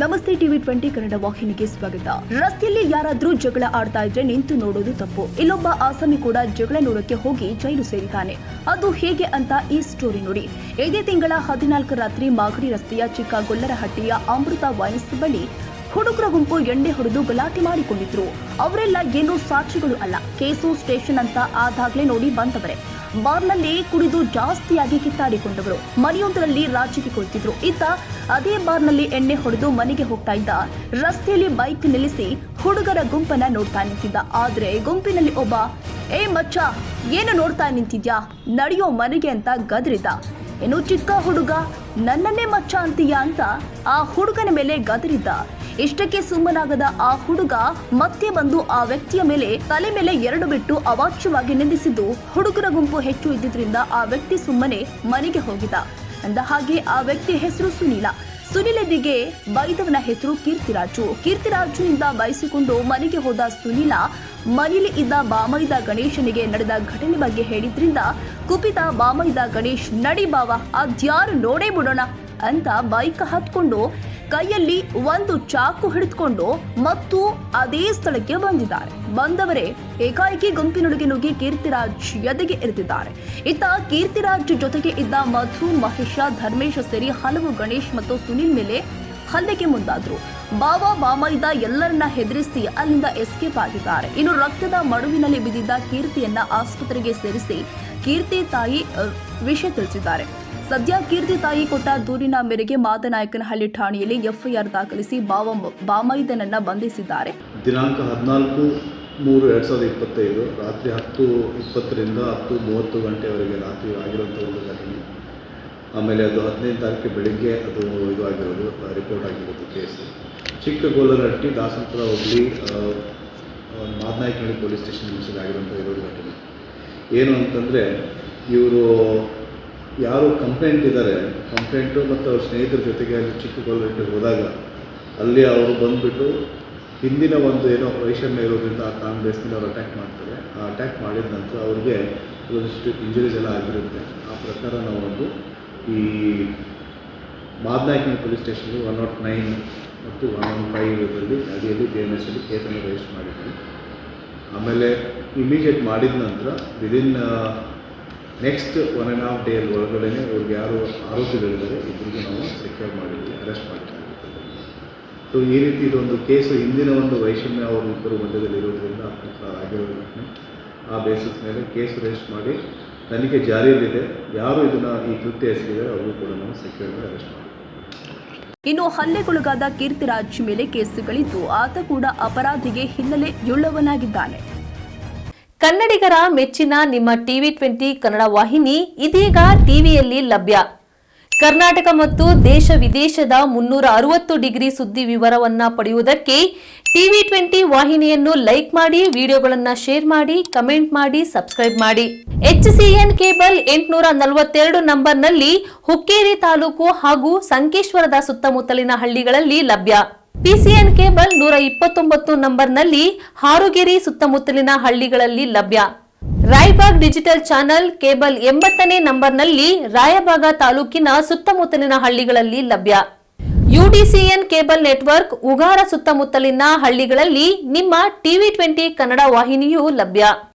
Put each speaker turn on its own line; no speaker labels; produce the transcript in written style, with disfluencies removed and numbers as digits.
ನಮಸ್ತೆ ಟಿವಿ 20 ಕನ್ನಡ ವಾಹಿನಿಗೆ ಸ್ವಾಗತ. ರಸ್ತೆಯಲ್ಲಿ ಯಾರಾದ್ರೂ ಜಗಳ ಆಡ್ತಾ ಇದ್ರೆ ನಿಂತು ನೋಡೋದು ತಪ್ಪು. ಇಲ್ಲೊಬ್ಬ ಆಸಾಮಿ ಕೂಡ ಜಗಳ ನೋಡಕ್ಕೆ ಹೋಗಿ ಜೈಲು ಸೇರಿದ್ದಾನೆ. ಅದು ಹೇಗೆ ಅಂತ ಈ ಸ್ಟೋರಿ ನೋಡಿ. ಇದೇ ತಿಂಗಳ 14 ರಾತ್ರಿ ಮಾಗಡಿ ರಸ್ತೆಯ ಚಿಕ್ಕಗೊಲ್ಲರಹಟ್ಟಿಯ ಅಮೃತ ವೈನ್ಸ್ ಬಳಿ ಹುಡುಗರ ಗುಂಪು ಎಣ್ಣೆ ಹೊಡೆದು ಗಲಾಟೆ ಮಾಡಿಕೊಂಡಿದ್ರು. ಅವರೆಲ್ಲ ಏನು ಸಾಕ್ಷಿಗಳು ಅಲ್ಲ, ಕೇಸು ಸ್ಟೇಷನ್ ಅಂತ ಆದಾಗ್ಲೇ ನೋಡಿ ಬಂದವರೇ. ಬಾರ್ನಲ್ಲಿ ಕುಡಿದು ಜಾಸ್ತಿಯಾಗಿ ಕಿತ್ತಾಡಿಕೊಂಡವರು ಮನೆಯೊಂದರಲ್ಲಿ ರಾಜಿಗೆ ಕುಳಿತಿದ್ರು. ಇತ್ತ ಅದೇ ಬಾರ್ನಲ್ಲಿ ಎಣ್ಣೆ ಹೊಡೆದು ಮನೆಗೆ ಹೋಗ್ತಾ ಇದ್ದ ರಸ್ತೆಯಲ್ಲಿ ಬೈಕ್ ನಿಲ್ಲಿಸಿ ಹುಡುಗರ ಗುಂಪನ್ನ ನೋಡ್ತಾ ನಿಂತಿದ್ದ. ಆದ್ರೆ ಗುಂಪಿನಲ್ಲಿ ಒಬ್ಬ ಏ ಮಚ್ಚ, ಏನು ನೋಡ್ತಾ ನಿಂತಿದ್ಯಾ, ನಡೆಯೋ ಮನೆಗೆ ಅಂತ ಗದರಿದ್ದ. ಇನ್ನು ಚಿಕ್ಕ ಹುಡುಗ ನನ್ನನ್ನೇ ಮಚ್ಚ ಅಂತೀಯಾ ಅಂತ ಆ ಹುಡುಗನ ಮೇಲೆ ಗದರಿದ್ದ. ಇಷ್ಟಕ್ಕೆ ಸುಮ್ಮನಾಗದ ಆ ಹುಡುಗ ಮತ್ತೆ ಬಂದು ಆ ವ್ಯಕ್ತಿಯ ಮೇಲೆ ತಲೆ ಮೇಲೆ 2 ಬಿಟ್ಟು ಅವಾಚ್ಯವಾಗಿ ನಿಂದಿಸಿದ್ದು. ಹುಡುಗರ ಗುಂಪು ಹೆಚ್ಚು ಇದ್ದಿದ್ರಿಂದ ಆ ವ್ಯಕ್ತಿ ಸುಮ್ಮನೆ ಮನೆಗೆ ಹೋಗಿದ್ದ. ಅಂದ ಹಾಗೆ ಆ ವ್ಯಕ್ತಿ ಹೆಸರು ಸುನೀಲ. ಸುನೀಲದಿಗೆ ಬೈದವನ ಹೆಸರು ಕೀರ್ತಿರಾಜುನಿಂದ ಬಯಸಿಕೊಂಡು ಮನೆಗೆ ಹೋದ ಸುನೀಲ ಮನೆಯಲ್ಲಿ ಇದ್ದ ಬಾಮೈದ ಗಣೇಶನಿಗೆ ನಡೆದ ಘಟನೆ ಬಗ್ಗೆ ಹೇಳಿದ್ರಿಂದ ಕುಪಿತ ಬಾಮೈದ ಗಣೇಶ್, ನಡಿ ಬಾವ ಅದ್ಯಾರು ನೋಡೇ ಬಿಡೋಣ ಅಂತ ಬೈಕ್ ಹತ್ಕೊಂಡು ಕೈಯಲ್ಲಿ ಒಂದು ಚಾಕು ಹಿಡಿದುಕೊಂಡು ಮತ್ತು ಅದೇ ಸ್ಥಳಕ್ಕೆ ಬಂದಿದ್ದಾರೆ. ಬಂದವರೇ ಏಕಾಏಕಿ ಗುಂಪಿನೊಳಗೆ ನುಗ್ಗಿ ಕೀರ್ತಿರಾಜ್ ಎದೆಗೆ ಇರಿದಿದ್ದಾರೆ. ಇತ್ತ ಕೀರ್ತಿರಾಜ್ ಜೊತೆಗೆ ಇದ್ದ ಮಧು, ಮಹೇಶ, ಧರ್ಮೇಶ್ ಸೇರಿ ಹಲವು ಗಣೇಶ್ ಮತ್ತು ಸುನಿಲ್ ಮೇಲೆ ಹಲ್ಲೆಗೆ ಮುಂದಾದ್ರು. ಬಾವ ಬಾಮೈದ ಎಲ್ಲರನ್ನ ಹೆದರಿಸಿ ಅಲ್ಲಿಂದ ಎಸ್ಕೇಪ್ ಆಗಿದ್ದಾರೆ. ಇನ್ನು ರಕ್ತದ ಮಡುವಿನಲ್ಲಿ ಬಿದ್ದಿದ್ದ ಕೀರ್ತಿಯನ್ನ ಆಸ್ಪತ್ರೆಗೆ ಸೇರಿಸಿ ಕೀರ್ತಿ ತಾಯಿ ವಿಷಯ ತಿಳಿಸಿದ್ದಾರೆ. ಸದ್ಯ ಕೀರ್ತಿ ತಾಯಿ ಕೊಟ್ಟ ದೂರಿನ ಮೇರೆಗೆ ಮಾದನಾಯಕನಹಳ್ಳಿ ಠಾಣೆಯಲ್ಲಿ ಎಫ್ಐಆರ್ ದಾಖಲಿಸಿ ಬಾಮೈದನನ್ನ ಬಂಧಿಸಿದ್ದಾರೆ.
ದಿನಾಂಕ 14/3/2025 ರಾತ್ರಿ 10:20ರಿಂದ 10:30 ಗಂಟೆವರೆಗೆ ರಾತ್ರಿ ಆಗಿರುವಂಥ ಒಂದು ಘಟನೆ. ಆಮೇಲೆ ಅದು 15ನೇ ತಾರೀಕು ಬೆಳಿಗ್ಗೆ ಅದು ಇದು ಆಗಿರೋದು, ರಿಪೋರ್ಟ್ ಆಗಿರೋದು ಕೇಸು. ಚಿಕ್ಕಗೊಲ್ಲರಹಟ್ಟಿ ದಾಸನಪುರ ಹೋಬಳಿ ಮಾದನಾಯಕನಹಳ್ಳಿ ಪೊಲೀಸ್ ಸ್ಟೇಷನ್ ಲಿಮಿಟ್ಸಲ್ಲಿ ಆಗಿರುವಂಥ ಇರೋದು ಘಟನೆ. ಏನು ಅಂತಂದರೆ, ಇವರು ಯಾರು ಕಂಪ್ಲೇಂಟ್ ಇದ್ದಾರೆ, ಕಂಪ್ಲೇಂಟು ಮತ್ತು ಅವ್ರ ಸ್ನೇಹಿತರ ಜೊತೆಗೆ ಅಲ್ಲಿ ಚಿಕ್ಕಗೊಲ್ಲರಹಟ್ಟಿಗೆ ಹೋದಾಗ ಅಲ್ಲಿ ಅವರು ಬಂದುಬಿಟ್ಟು ಹಿಂದಿನ ಒಂದು ಏನೋ ವೈಷಮ್ಯ ಇರೋದ್ರಿಂದ ಆ ಕಾಂಗ್ರೆಸ್ನಲ್ಲಿ ಅವರು ಅಟ್ಯಾಕ್ ಮಾಡ್ತಾರೆ. ಆ ಅಟ್ಯಾಕ್ ಮಾಡಿದ ನಂತರ ಅವ್ರಿಗೆ ಒಂದಿಷ್ಟು ಇಂಜುರೀಸ್ ಎಲ್ಲ ಆಗಿರುತ್ತೆ. ಆ ಪ್ರಕಾರ ನಾವು ಒಂದು ಈ ಮಾದನಾಯಕನಹಳ್ಳಿ ಪೊಲೀಸ್ ಸ್ಟೇಷನ್ಗೆ 109 ಮತ್ತು 115 ಇದರಲ್ಲಿ ಅಡಿಯಲ್ಲಿ BNS ಕೇಸನ್ನು ರಿಜಿಸ್ಟರ್ ಮಾಡಿದ್ವಿ. ಆಮೇಲೆ ಇಮಿಡಿಯೇಟ್ ಮಾಡಿದ ನಂತರ ವಿದಿನ್ ನೆಕ್ಸ್ಟ್ 1.5 ಡೇ ಒಳಗಡೆ ಅವ್ರಿಗೆ ಯಾರು ಆರೋಪಿಗಳಿದ್ದಾರೆ ಇಬ್ಬರಿಗೆ ನಾವು ಸೆಕ್ಯೂರ್ ಮಾಡಿದ್ವಿ, ಅರೆಸ್ಟ್ ಮಾಡಿದ್ವಿ. ಸೊ ಈ ರೀತಿ ಇದೊಂದು ಕೇಸು ಹಿಂದಿನ ಒಂದು ವೈಷಮ್ಯ ಅವರು ಇಬ್ಬರು ಮಧ್ಯದಲ್ಲಿ ಇರೋದ್ರಿಂದ ಆಗಿರೋ ಘಟನೆ. ಆ ಬೇಸಿಸ್ ಮೇಲೆ ಕೇಸ್ ರಿಜಿಸ್ಟರ್ ಮಾಡಿ ತನಿಖೆ ಜಾರಿಯಲ್ಲಿದೆ. ಯಾರು ಇದನ್ನು ಈ ಕೃತ್ಯ ಎಸಗಿದ್ದಾರೆ ಅವರು ಕೂಡ ನಾವು ಸೆಕ್ಯೂರ್ ಮಾಡಿ ಅರೆಸ್ಟ್ ಮಾಡಿದ್ವಿ.
ಇನ್ನು ಹಲ್ಲೆಗೊಳಗಾದ ಕೀರ್ತಿರಾಜ್ ಮೇಲೆ ಕೇಸುಗಳಿದ್ದು ಆತ ಕೂಡ ಅಪರಾಧಿಗೆ ಹಿನ್ನೆಲೆಯುಳ್ಳವನಾಗಿದ್ದಾನೆ.
ಕನ್ನಡಿಗರ ಮೆಚ್ಚಿನ ನಿಮ್ಮ ಟಿವಿ 20 ಕನ್ನಡ ವಾಹಿನಿ ಇದೀಗ ಟಿವಿಯಲ್ಲಿ ಲಭ್ಯ. ಕರ್ನಾಟಕ ಮತ್ತು ದೇಶ ವಿದೇಶದ 360 ಡಿಗ್ರಿ ಸುದ್ದಿ ವಿವರವನ್ನ ಪಡೆಯುವುದಕ್ಕೆ ಟಿವಿ 20 ವಾಹಿನಿಯನ್ನು ಲೈಕ್ ಮಾಡಿ, ವಿಡಿಯೋಗಳನ್ನು ಶೇರ್ ಮಾಡಿ, ಕಮೆಂಟ್ ಮಾಡಿ, ಸಬ್ಸ್ಕ್ರೈಬ್ ಮಾಡಿ. HCN ಕೇಬಲ್ 842 ನಂಬರ್ನಲ್ಲಿ ಹುಕ್ಕೇರಿ ತಾಲೂಕು ಹಾಗೂ ಸಂಕೇಶ್ವರದ ಸುತ್ತಮುತ್ತಲಿನ ಹಳ್ಳಿಗಳಲ್ಲಿ ಲಭ್ಯ. PCN ಕೇಬಲ್ 129 ನಂಬರ್ನಲ್ಲಿ ಹಾರುಗೆರೆ ಸುತ್ತಮುತ್ತಲಿನ ಹಳ್ಳಿಗಳಲ್ಲಿ ಲಭ್ಯ. ರಾಯಬಾಗ್ ಡಿಜಿಟಲ್ ಚಾನೆಲ್ ಕೇಬಲ್ 80ನೇ ನಂಬರ್ನಲ್ಲಿ ರಾಯಬಾಗ ತಾಲೂಕಿನ ಸುತ್ತಮುತ್ತಲಿನ ಹಳ್ಳಿಗಳಲ್ಲಿ ಲಭ್ಯ. UDCN ಕೇಬಲ್ ನೆಟ್ವರ್ಕ್ ಉಗಾರ ಸುತ್ತಮುತ್ತಲಿನ ಹಳ್ಳಿಗಳಲ್ಲಿ ನಿಮ್ಮ ಟಿವಿ 20 ಕನ್ನಡ ವಾಹಿನಿಯೂ ಲಭ್ಯ.